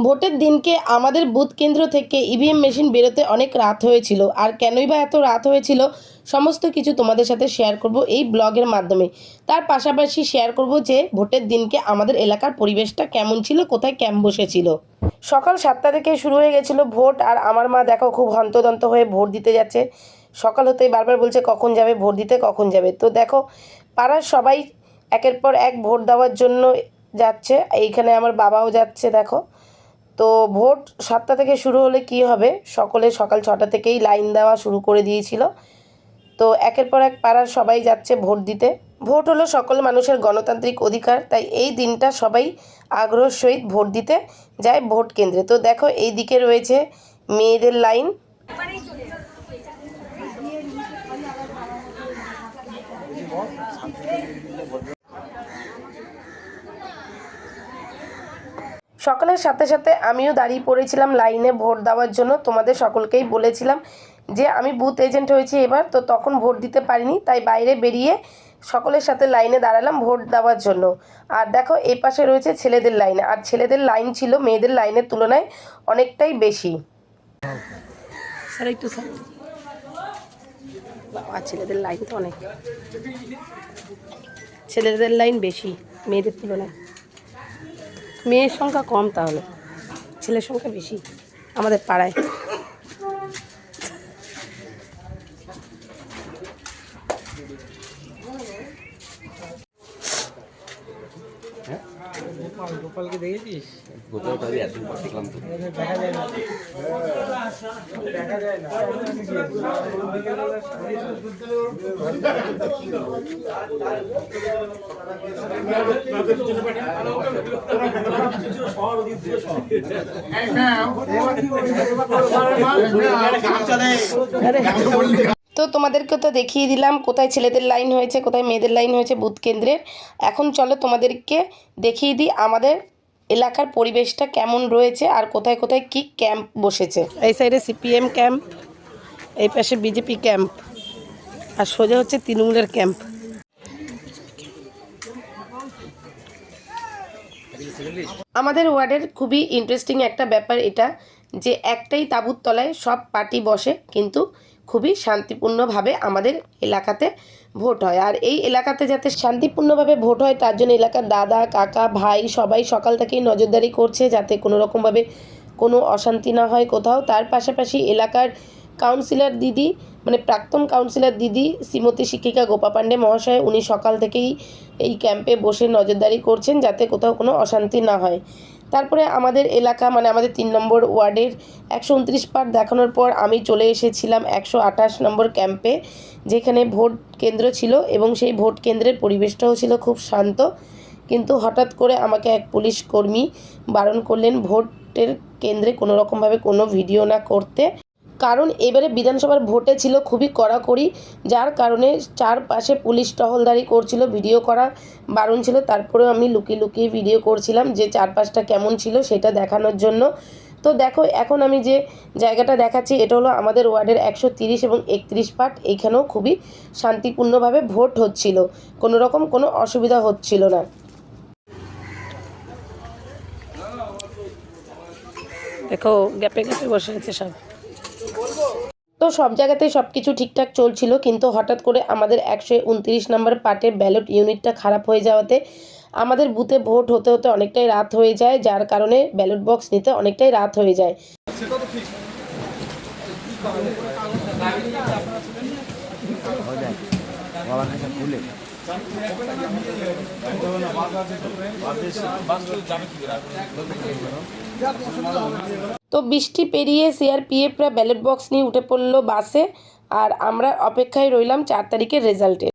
ভোটের দিনকে আমাদের বুথ কেন্দ্র থেকে ইভিএম মেশিন বেরোতে অনেক রাত হয়েছিল। আর কেনই বা এত রাত হয়েছিল সমস্ত কিছু তোমাদের সাথে শেয়ার করব এই ব্লগের মাধ্যমে। তার পাশাপাশি শেয়ার করব যে ভোটের দিনকে আমাদের এলাকার পরিবেশটা কেমন ছিল, কোথায় ক্যাম্প বসেছিল। সকাল 7টা থেকে শুরু হয়ে গেছিলো ভোট। আর আমার মা দেখো খুব হন্তদন্ত হয়ে ভোট দিতে যাচ্ছে। সকাল হতেই বারবার বলছে কখন যাবে ভোট দিতে, কখন যাবে। তো দেখো পাড়ার সবাই একের পর এক ভোট দেওয়ার জন্য যাচ্ছে। এইখানে আমার বাবাও যাচ্ছে দেখো। তো ভোট 7টা থেকে শুরু হলে কি হবে, সকলে সকাল 6টা থেকেই লাইন দেওয়া শুরু করে দিয়েছিল। তো একের পর এক পাড়ার সবাই যাচ্ছে ভোট দিতে। ভোট হলো সকল মানুষের গণতান্ত্রিক অধিকার, তাই এই দিনটা সবাই আগ্রহের সহিত ভোট দিতে যায় ভোট কেন্দ্রে। তো দেখো এই দিকে রয়েছে মেয়েদের লাইন। সকালের সাথে সাথে আমিও দাঁড়িয়ে পড়েছিলাম লাইনে ভোট দেওয়ার জন্য। তোমাদের সকলকেই বলেছিলাম যে আমি বুথ এজেন্ট হয়েছি এবার, তো তখন ভোট দিতে পারিনি, তাই বাইরে বেরিয়ে সকলের সাথে লাইনে দাঁড়ালাম ভোট দেওয়ার জন্য। আর দেখো এই পাশে রয়েছে ছেলেদের লাইন, আর ছেলেদের লাইন ছিল মেয়েদের লাইনের তুলনায় অনেকটাই বেশি। স্যার একটু স্যার, বাবা ছেলেদের লাইন তো অনেক, ছেলেদের লাইন বেশি মেয়েদের তুলনায়। মেয়ের সংখ্যা কম, তাহলে ছেলের সংখ্যা বেশি আমাদের পাড়ায়। গোপালকে দেখেছিস? গোপালকে একদিন পর দেখলাম তো। দেখা যায় না, দেখা যায় না। তো তোমাদেরকে তো দেখিয়ে দিলাম কোথায় ছেলেদের লাইন হয়েছে, কোথায় মেয়েদের লাইন হয়েছে বুথ কেন্দ্রের। এখন চলো তোমাদেরকে দেখিয়ে দিই আমাদের এলাকার পরিবেশটা কেমন রয়েছে আর কোথায় কোথায় কি ক্যাম্প বসেছে। এই সাইডে সিপিএম ক্যাম্প, এই পাশে বিজেপি ক্যাম্প, আর সোজা হচ্ছে তৃণমূলের ক্যাম্প। আমাদের ওয়ার্ডের খুবই ইন্টারেস্টিং একটা ব্যাপার এটা, যে একটাই তাঁবুর তলায় সব পার্টি বসে, কিন্তু খুবই শান্তিপূর্ণভাবে আমাদের এলাকাতে ভোট হয়। আর এই এলাকাতে যাতে শান্তিপূর্ণভাবে ভোট হয় তার জন্য এলাকার দাদা কাকা ভাই সবাই সকাল থেকেই নজরদারি করছে যাতে কোনো রকমভাবে কোনো অশান্তি না হয় কোথাও। তার পাশাপাশি এলাকার কাউন্সিলর দিদি, মানে প্রাক্তন কাউন্সিলর দিদি শ্রীমতী শিক্ষিকা গোপা পাণ্ডে মহাশয়, উনি সকাল থেকেই এই ক্যাম্পে বসে নজরদারি করছেন যাতে কোথাও কোনো অশান্তি না হয়। তারপরে আমাদের এলাকা মানে আমাদের 3 নম্বর ওয়ার্ডের 129 পার্ট দেখানোর পর আমি চলে এসেছিলাম 128 নম্বর ক্যাম্পে, যেখানে ভোট কেন্দ্র ছিল এবং সেই ভোট কেন্দ্রের পরিবেশটাও ছিল খুব শান্ত। কিন্তু হঠাৎ করে আমাকে এক পুলিশ কর্মী বারণ করলেন ভোটের কেন্দ্রে কোনো রকমভাবে কোনো ভিডিও না করতে, কারণ এবারে বিধানসভার ভোটে ছিল খুবই কড়াকড়ি, যার কারণে চারপাশে পুলিশ টহলদারি করছিল, ভিডিও করা বারণ ছিল। তারপরেও আমি লুকিয়ে লুকিয়ে ভিডিও করছিলাম যে চারপাশটা কেমন ছিল সেটা দেখানোর জন্য। তো দেখো এখন আমি যে জায়গাটা দেখাচ্ছি এটা হলো আমাদের ওয়ার্ডের 130 এবং 31 পার্ট। এইখানেও খুবই শান্তিপূর্ণভাবে ভোট হচ্ছিল, কোনো রকম কোনো অসুবিধা হচ্ছিল না। দেখো গ্যাপে গ্যাপে বসে আছে সব। তো সব জায়গাতেই সব কিছু ঠিকঠাক চলছিল, কিন্তু হঠাৎ করে আমাদের 129 নম্বর পার্টের ব্যালট ইউনিটটা খারাপ হয়ে যাওয়াতে আমাদের বুথে ভোট হতে হতে অনেকটাই রাত হয়ে যায়, যার কারণে ব্যালট বক্স নিতে অনেকটাই রাত হয়ে যায়। তো বৃষ্টি পেরিয়ে সিআরপিএফরা ব্যালট বক্স নিয়ে উঠে পড়লো বাসে, আর আমরা অপেক্ষায় রইলাম 4 তারিখের রেজাল্টে।